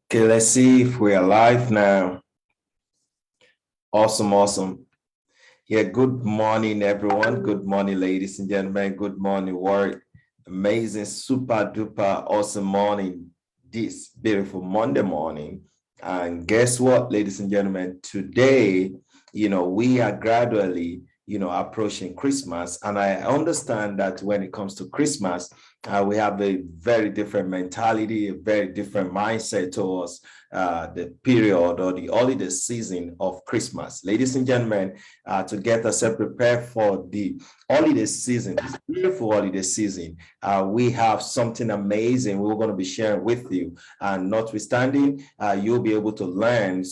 Okay, let's see if we're live now. Awesome, awesome. Yeah, good morning, everyone. Good morning, ladies and gentlemen. Good morning, world. Amazing, super duper awesome morning, this beautiful Monday morning. And guess what, ladies and gentlemen? Today, we are gradually, approaching Christmas. And I understand that when it comes to Christmas, we have a very different mentality, a very different mindset towards the period or the holiday season of Christmas. Ladies and gentlemen, to get ourselves prepared for the holiday season, this beautiful holiday season, we have something amazing we're going to be sharing with you. And notwithstanding, you'll be able to learn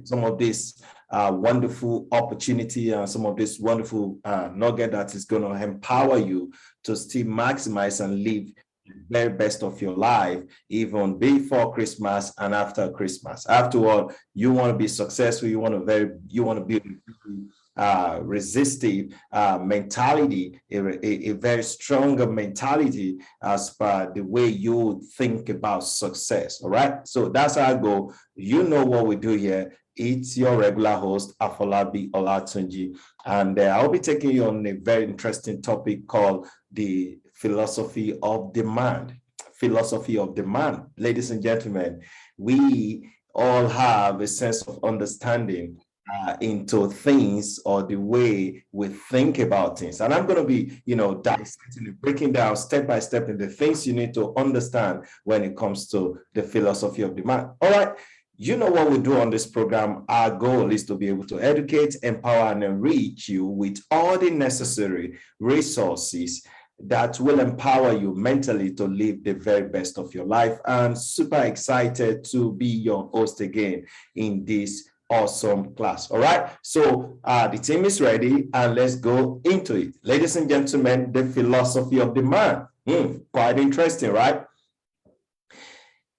some of this wonderful opportunity and some of this wonderful nugget that is going to empower you to still maximize and live the very best of your life, even before Christmas and after Christmas. After all, you want to be successful, you want to build resistive mentality, a very stronger mentality as per the way you think about success. All right. So that's our goal. You know what we do here. It's your regular host, Afolabi Olatunji, and I'll be taking you on a very interesting topic called the philosophy of demand. Philosophy of demand. Ladies and gentlemen, we all have a sense of understanding into things or the way we think about things. And I'm going to be, dissecting, breaking down step by step in the things you need to understand when it comes to the philosophy of demand. All right. You know what we do on this program. Our goal is to be able to educate, empower, and enrich you with all the necessary resources that will empower you mentally to live the very best of your life. I'm super excited to be your host again in this awesome class. All right. So the team is ready and let's go into it. Ladies and gentlemen, the philosophy of demand. Quite interesting, right?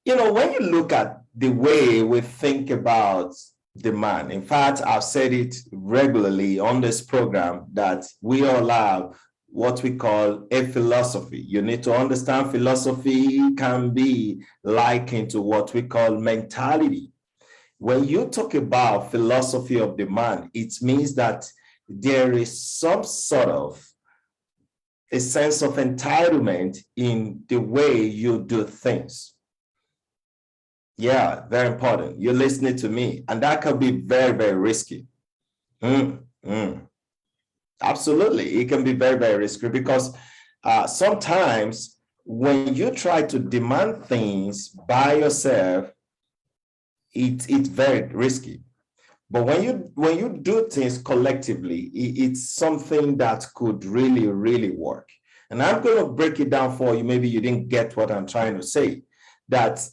When you look at the way we think about demand, in fact, I've said it regularly on this program that we all have what we call a philosophy. You need to understand philosophy can be likened to what we call mentality. When you talk about philosophy of demand, it means that there is some sort of a sense of entitlement in the way you do things. Yeah, very important. You're listening to me, and that can be very, very risky. Absolutely, it can be very, very risky because sometimes when you try to demand things by yourself, it's very risky. But when you do things collectively, it's something that could really, really work. And I'm going to break it down for you. Maybe you didn't get what I'm trying to say. That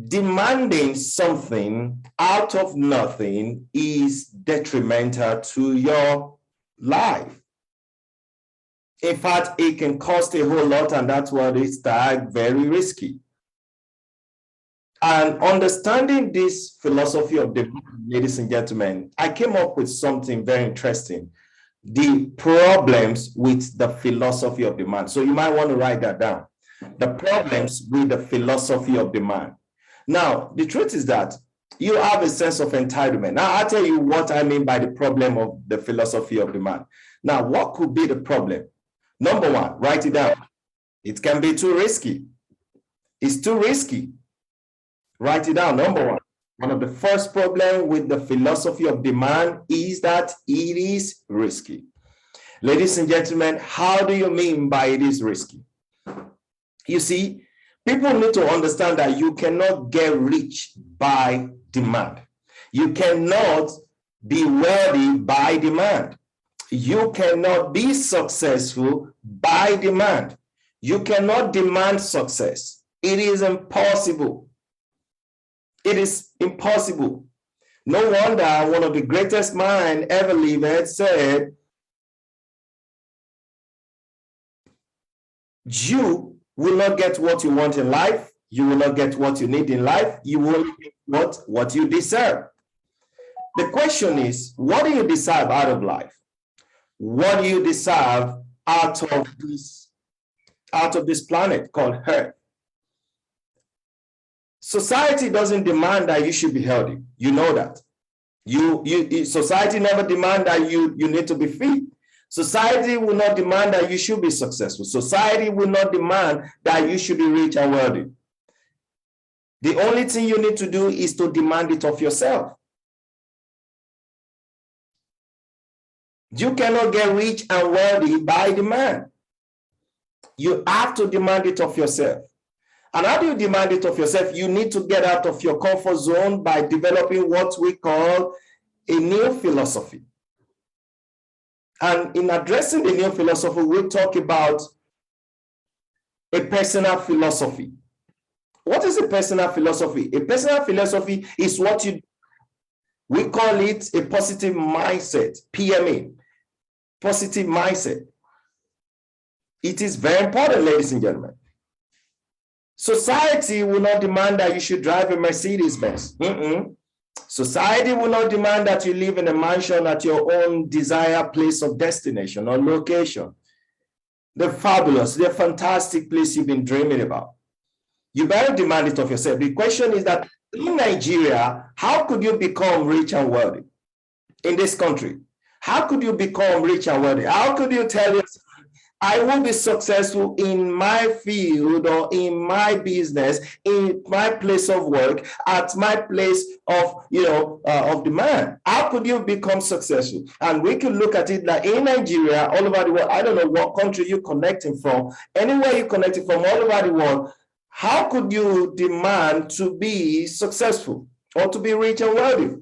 demanding something out of nothing is detrimental to your life. In fact, it can cost a whole lot, and that's what is tagged very risky. And understanding this philosophy of demand, ladies and gentlemen, I came up with something very interesting. The problems with the philosophy of demand. So you might want to write that down. The problems with the philosophy of demand. Now, the truth is that you have a sense of entitlement. Now, I'll tell you what I mean by the problem of the philosophy of demand. Now, what could be the problem? Number one, write it down. It can be too risky. It's too risky. Write it down. Number one. One of the first problems with the philosophy of demand is that it is risky. Ladies and gentlemen, how do you mean by it is risky? You see, people need to understand that you cannot get rich by demand. You cannot be wealthy by demand. You cannot be successful by demand. You cannot demand success. It is impossible. It is impossible. No wonder one of the greatest minds ever lived said, you will not get what you want in life. You will not get what you need in life. You will get what you deserve. The question is, what do you deserve out of life? What do you deserve out of this planet called Earth? Society doesn't demand that you should be healthy. You know that. Society never demands that you need to be fit. Society will not demand that you should be successful. Society will not demand that you should be rich and wealthy. The only thing you need to do is to demand it of yourself. You cannot get rich and wealthy by demand. You have to demand it of yourself. And how do you demand it of yourself? You need to get out of your comfort zone by developing what we call a new philosophy. And in addressing the new philosophy, we'll talk about a personal philosophy. What is a personal philosophy? A personal philosophy is what we call it a positive mindset, PMA, positive mindset. It is very important, ladies and gentlemen. Society will not demand that you should drive a Mercedes-Benz. Society will not demand that you live in a mansion at your own desired place of destination or location. The fabulous, the fantastic place you've been dreaming about. You better demand it of yourself. The question is that in Nigeria, how could you become rich and wealthy in this country? How could you become rich and wealthy? How could you tell yourself, I will be successful in my field or in my business, in my place of work, at my place of, of demand? How could you become successful? And we can look at it like in Nigeria, all over the world, I don't know what country you're connecting from, anywhere you're connecting from, all over the world, how could you demand to be successful or to be rich and wealthy?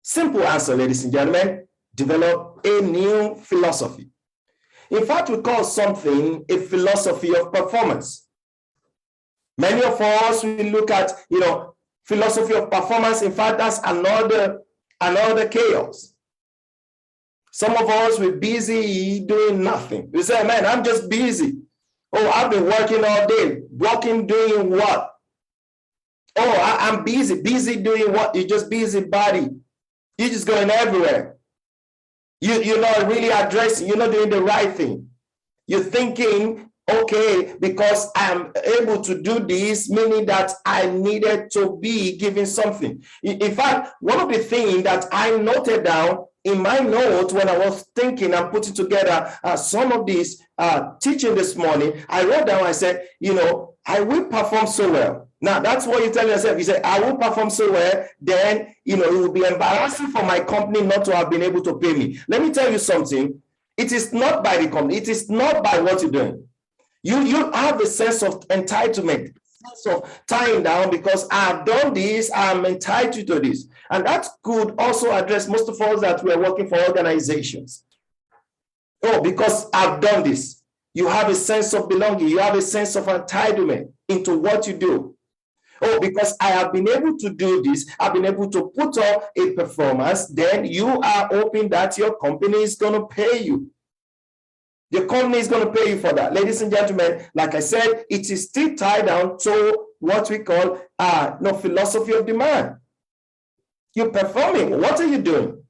Simple answer, ladies and gentlemen, develop a new philosophy. In fact, we call something a philosophy of performance. Many of us, we look at, philosophy of performance. In fact, that's another chaos. Some of us, we're busy doing nothing. We say, man, I'm just busy. Oh, I've been working all day. Working, doing what? Oh, I'm busy doing what? You're just busybody. You're just going everywhere. You're not really addressing, you're not doing the right thing. You're thinking, okay, because I'm able to do this, meaning that I needed to be given something. In fact, one of the things that I noted down in my notes when I was thinking and putting together some of these teaching this morning, I wrote down, I said, I will perform so well. Now, that's what you tell yourself. You say, I will perform so well, then, it will be embarrassing for my company not to have been able to pay me. Let me tell you something. It is not by the company. It is not by what you're doing. You have a sense of entitlement, sense of tying down because I've done this, I'm entitled to this. And that could also address most of us that we are working for organizations. Oh, because I've done this. You have a sense of belonging. You have a sense of entitlement into what you do. Oh, because I have been able to do this, I've been able to put up a performance, then you are hoping that your company is going to pay you. The company is going to pay you for that. Ladies and gentlemen, like I said, it is still tied down to what we call philosophy of demand. You're performing. What are you doing?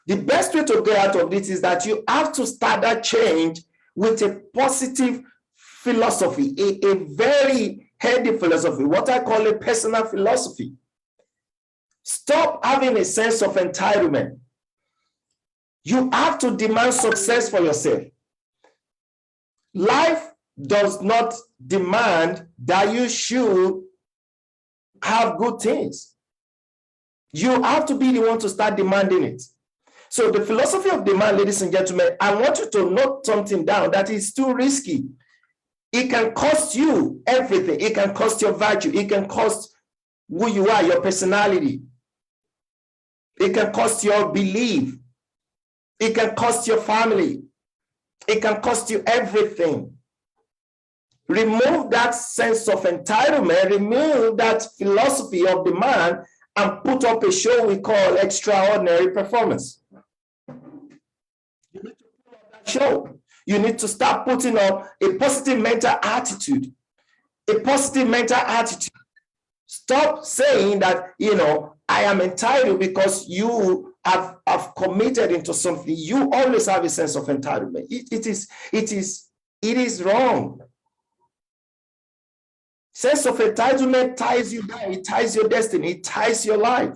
The best way to get out of this is that you have to start that change with a positive philosophy, a very healthy philosophy, what I call a personal philosophy. Stop having a sense of entitlement. You have to demand success for yourself. Life does not demand that you should have good things. You have to be the one to start demanding it. So the philosophy of demand, ladies and gentlemen, I want you to note something down that is too risky. It can cost you everything. It can cost your virtue. It can cost who you are, your personality. It can cost your belief. It can cost your family. It can cost you everything. Remove that sense of entitlement, remove that philosophy of demand, and put up a show we call extraordinary performance. You need to put up that show. You need to start putting up a positive mental attitude. A positive mental attitude. Stop saying that, I am entitled because you have committed into something. You always have a sense of entitlement. It is wrong. Sense of entitlement ties you down. It ties your destiny. It ties your life.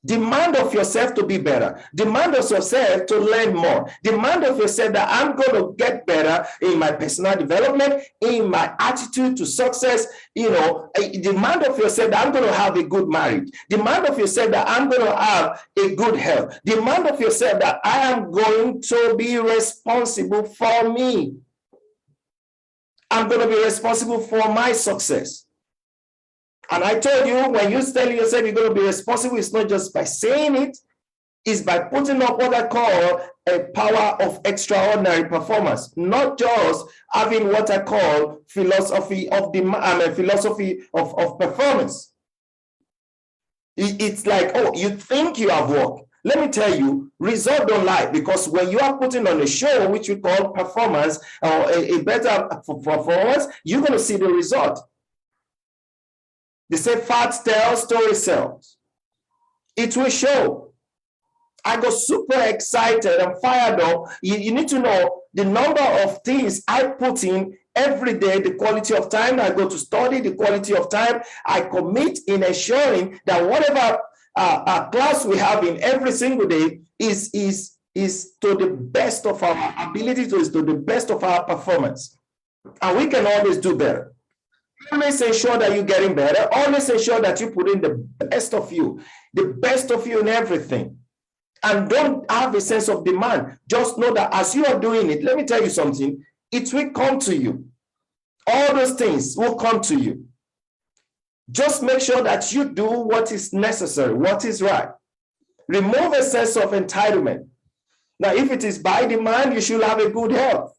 Demand of yourself to be better. Demand of yourself to learn more. Demand of yourself that I'm going to get better in my personal development, in my attitude to success. Demand of yourself that I'm going to have a good marriage. Demand of yourself that I'm going to have a good health. Demand of yourself that I am going to be responsible for me. I'm going to be responsible for my success. And I told you, when you tell yourself you're going to be responsible, it's not just by saying it, it's by putting up what I call a power of extraordinary performance, not just having what I call philosophy of demand, philosophy of performance. It's like, oh, you think you have worked. Let me tell you, results don't lie, because when you are putting on a show, which we call performance, or a better performance, you're going to see the result. They say facts tell, story sells. It will show. I got super excited and fired up. You need to know the number of things I put in every day, the quality of time I go to study, the quality of time I commit in ensuring that whatever class we have in every single day is to the best of our ability, is to the best of our performance. And we can always do better. Always ensure that you're getting better. Always ensure that you put in the best of you in everything. And don't have a sense of demand. Just know that as you are doing it, let me tell you something, it will come to you. All those things will come to you. Just make sure that you do what is necessary, what is right. Remove a sense of entitlement. Now, if it is by demand, you should have a good health.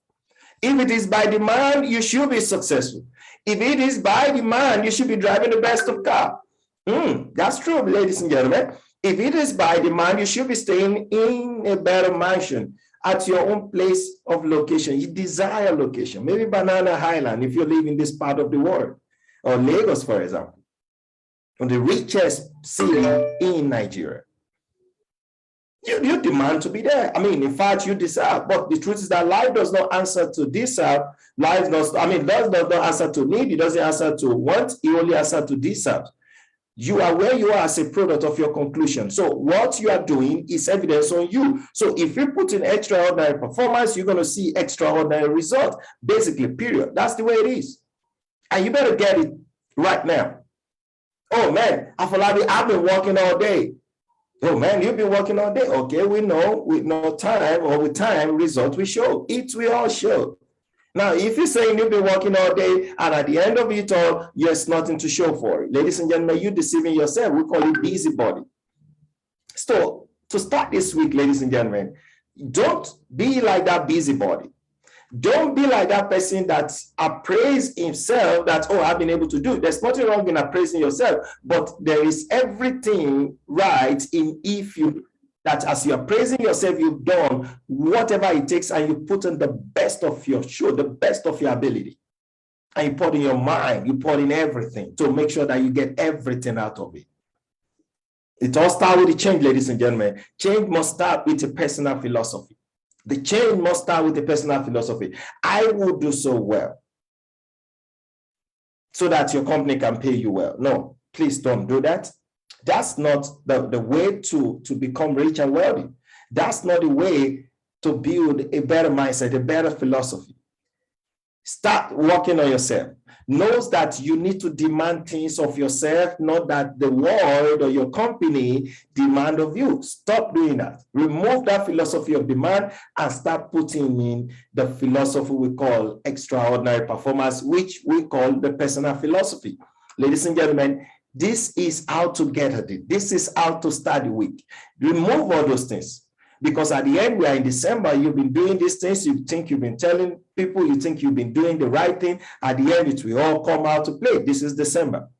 If it is by demand, you should be successful. If it is by demand, you should be driving the best of car. That's true, ladies and gentlemen. If it is by demand, you should be staying in a better mansion at your own place of location. You desire location, maybe Banana Island if you live in this part of the world, or Lagos, for example, or the richest city in Nigeria. You demand to be there. I mean, in fact, you deserve. But the truth is that life does not answer to deserve. Life does not answer to need. It doesn't answer to want. It only answers to deserve. You are where you are as a product of your conclusion. So what you are doing is evidence on you. So if you put in extraordinary performance, you're going to see extraordinary results. Basically, period. That's the way it is. And you better get it right now. Oh, man, Afolabi, I've been working all day. Oh, man, you've been working all day. Okay, we know with no time or with time, results will show. It will all show. Now, if you're saying you've been working all day and at the end of it all, there's nothing to show for it. Ladies and gentlemen, you're deceiving yourself. We call it busybody. So, to start this week, ladies and gentlemen, Don't be like that busybody. Don't be like that person that appraise himself that, oh, I've been able to do it. There's nothing wrong in appraising yourself, but there is everything right in if you, that as you're praising yourself, you've done whatever it takes and you put in the best of your show, the best of your ability. And you put in your mind, you put in everything to make sure that you get everything out of it. It all starts with the change, ladies and gentlemen. Change must start with a personal philosophy. The change must start with a personal philosophy. I will do so well so that your company can pay you well. No, please don't do that. That's not the way to become rich and wealthy. That's not the way to build a better mindset, a better philosophy. Start working on yourself. Knows that you need to demand things of yourself, not that the world or your company demand of you. Stop doing that. Remove that philosophy of demand and start putting in the philosophy we call extraordinary performance, which we call the personal philosophy. Ladies and gentlemen, this is how to get at it. This is how to start the week. Remove all those things. Because at the end, we are in December, you've been doing these things, you think you've been telling people, you think you've been doing the right thing. At the end, it will all come out to play. This is December.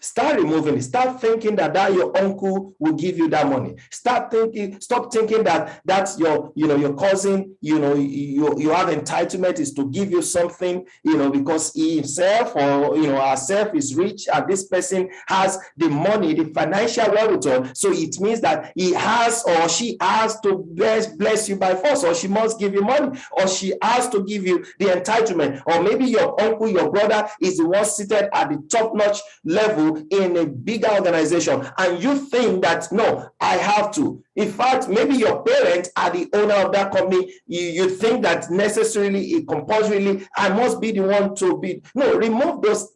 Start removing it. Start thinking that your uncle will give you that money. Stop thinking that that's your cousin, you have entitlement is to give you something, because he himself or, herself is rich and this person has the money, the financial wherewithal. So it means that he has or she has to bless you by force, or she must give you money, or she has to give you the entitlement. Or maybe your uncle, your brother is the one seated at the top-notch level in a bigger organization, and you think that, no, I have to. In fact, maybe your parents are the owner of that company. You think that necessarily, compulsorily, I must be the one to be. No, remove those,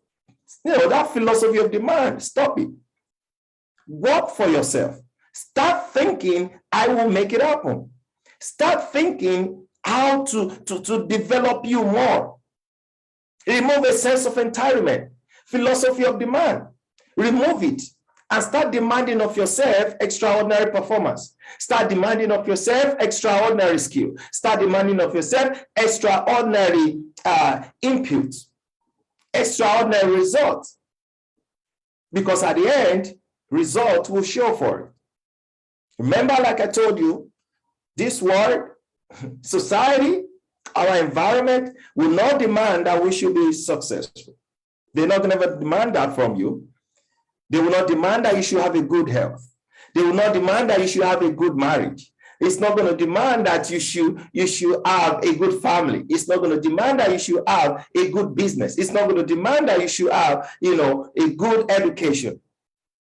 that philosophy of demand. Stop it. Work for yourself. Start thinking, I will make it happen. Start thinking how to develop you more. Remove a sense of entitlement, philosophy of demand. Remove it and start demanding of yourself extraordinary performance. Start demanding of yourself extraordinary skill. Start demanding of yourself extraordinary input, extraordinary results. Because at the end, results will show for it. Remember, like I told you, this world, society, our environment will not demand that we should be successful. They're not going to demand that from you. They will not demand that you should have a good health. They will not demand that you should have a good marriage. It's not going to demand that you should have a good family. It's not going to demand that you should have a good business. It's not going to demand that you should have, a good education.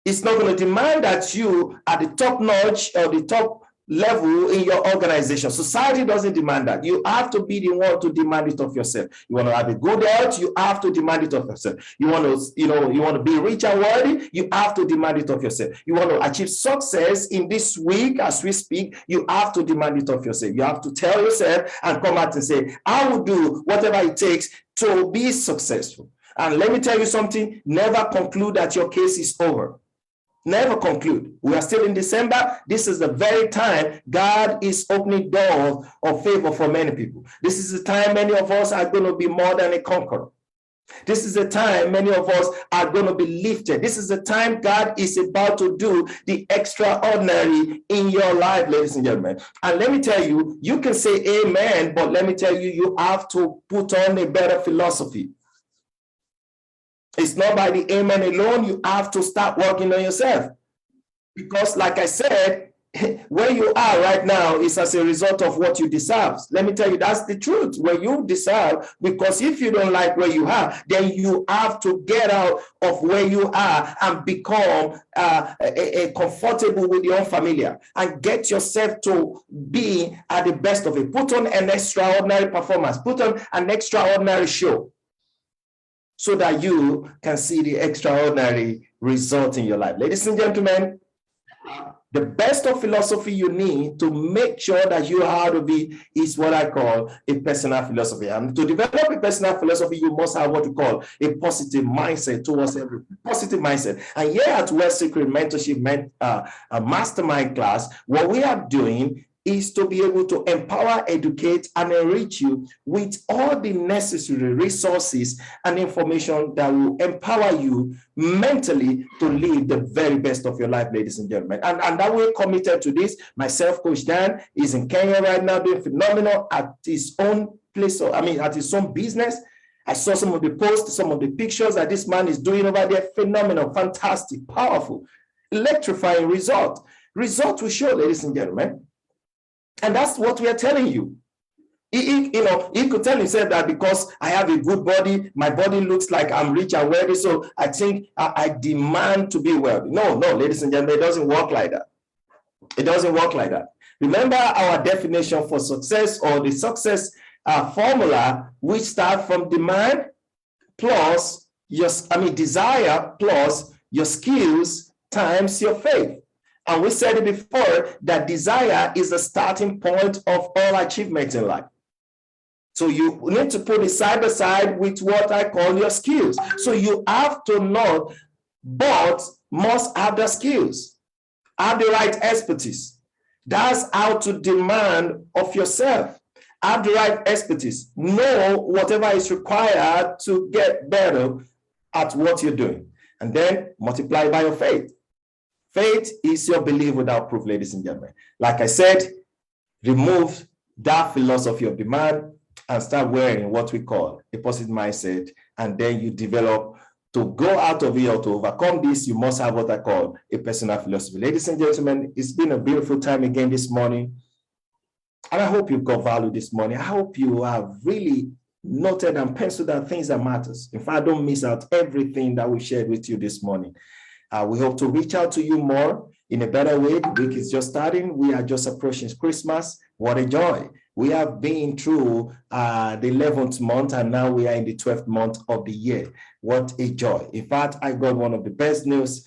It's not going to demand that you are the top notch or the top level in your organization. Society doesn't demand that. You have to be the one to demand it of yourself. You want to have a good health, you have to demand it of yourself. You want to, you want to be rich and worthy, you have to demand it of yourself. You want to achieve success in this week as we speak, you have to demand it of yourself. You have to tell yourself and come out and say, I will do whatever it takes to be successful. And let me tell you something, never conclude that your case is over. Never conclude. We are still in December. This is the very time God is opening doors of favor for many people. This is the time many of us are going to be more than a conqueror. This is the time many of us are going to be lifted. This is the time God is about to do the extraordinary in your life, ladies and gentlemen. And let me tell you, you can say amen, but let me tell you, you have to put on a better philosophy. It's not by the amen alone. You have to start working on yourself. Because like I said, where you are right now is as a result of what you deserve. Let me tell you, that's the truth. Where you deserve, because if you don't like where you are, then you have to get out of where you are and become comfortable with the unfamiliar and get yourself to be at the best of it. Put on an extraordinary performance. Put on an extraordinary show, so that you can see the extraordinary result in your life. Ladies and gentlemen, the best of philosophy you need to make sure that you are to be is what I call a personal philosophy. And to develop a personal philosophy, you must have what we call a positive mindset towards every positive mindset. And here at Wealth Secret Mentorship Mastermind class, what we are doing is to be able to empower, educate, and enrich you with all the necessary resources and information that will empower you mentally to live the very best of your life, ladies and gentlemen. And that we're committed to this. Myself, Coach Dan, is in Kenya right now doing phenomenal at his own place, at his own business. I saw some of the posts, some of the pictures that this man is doing over there. Phenomenal, fantastic, powerful, electrifying result. Result will show, ladies and gentlemen. And that's what we are telling you. He could tell himself that because I have a good body, my body looks like I'm rich and wealthy, so I think I demand to be wealthy. No, ladies and gentlemen, it doesn't work like that. It doesn't work like that. Remember our definition for success, or the success formula, which starts from demand plus desire plus your skills times your faith. And we said it before that desire is the starting point of all achievements in life. So you need to put it side by side with what I call your skills. So you have to know, but must have the skills, have the right expertise. That's how to demand of yourself. Have the right expertise. Know whatever is required to get better at what you're doing. And then multiply by your faith. Faith is your belief without proof, ladies and gentlemen. Like I said, remove that philosophy of demand and start wearing what we call a positive mindset. And then you develop to go out of it, or to overcome this. You must have what I call a personal philosophy. Ladies and gentlemen, it's been a beautiful time again this morning. And I hope you've got value this morning. I hope you have really noted and penciled down things that matters. In fact, don't miss out everything that we shared with you this morning. We hope to reach out to you more in a better way. The week is just starting. We are just approaching Christmas. What a joy. We have been through the 11th month, and now we are in the 12th month of the year. What a joy. In fact, I got one of the best news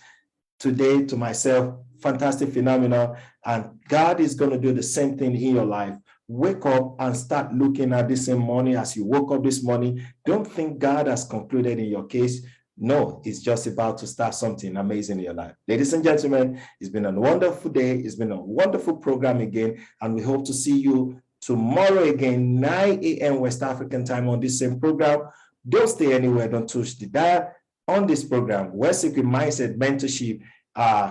today to myself. Fantastic, phenomenal. And God is going to do the same thing in your life. Wake up and start looking at this same morning as you woke up this morning. Don't think God has concluded in your case. No, it's just about to start something amazing in your life. Ladies and gentlemen, it's been a wonderful day. It's been a wonderful program again. And we hope to see you tomorrow again, 9 a.m. West African time on this same program. Don't stay anywhere. Don't touch the dial on this program. Wealth Secret Mindset Mentorship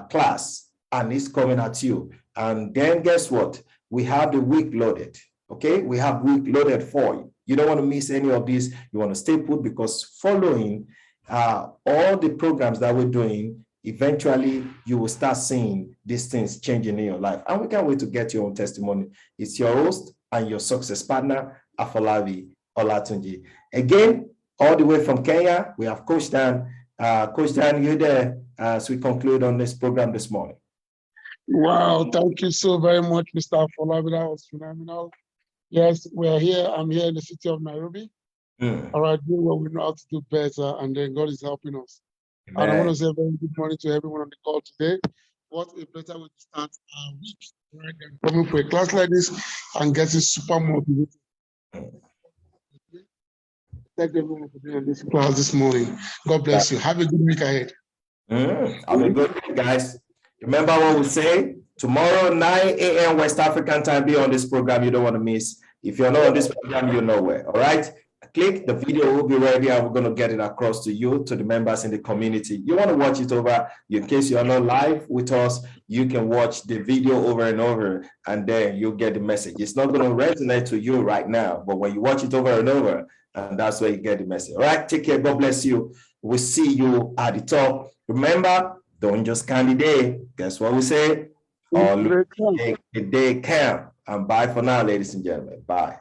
class, and it's coming at you. And then guess what? We have the week loaded. Okay, we have week loaded for you. You don't want to miss any of these. You want to stay put, because following all the programs that we're doing, eventually you will start seeing these things changing in your life. And we can't wait to get your own testimony. It's your host and your success partner, Afolabi Olatunji. Again, all the way from Kenya, we have Coach Dan. Coach Dan, you there as we conclude on this program this morning. Wow, thank you so very much, Mr. Afolabi. That was phenomenal. Yes, we're here. I'm here in the city of Nairobi. All right, doing what we know how to do better, and then God is helping us. Amen. And I want to say a very good morning to everyone on the call today. What a better way to start our week, right? And coming for a class like this and getting super motivated. Thank everyone for being on this class this morning. God bless you. Have a good week ahead. Have a good week, guys. Remember what we say, tomorrow, 9 a.m. West African time, be on this program. You don't want to miss. If you're not on this program, you know where. All right? Click, the video will be ready, and we're going to get it across to you, to the members in the community. You want to watch it over, in case you are not live with us, you can watch the video over and over, and then you'll get the message. It's not going to resonate to you right now, but when you watch it over and over, and that's where you get the message. All right, take care. God bless you. We'll see you at the top. Remember, don't just count the day. Guess what we say? All the day count. And bye for now, ladies and gentlemen. Bye.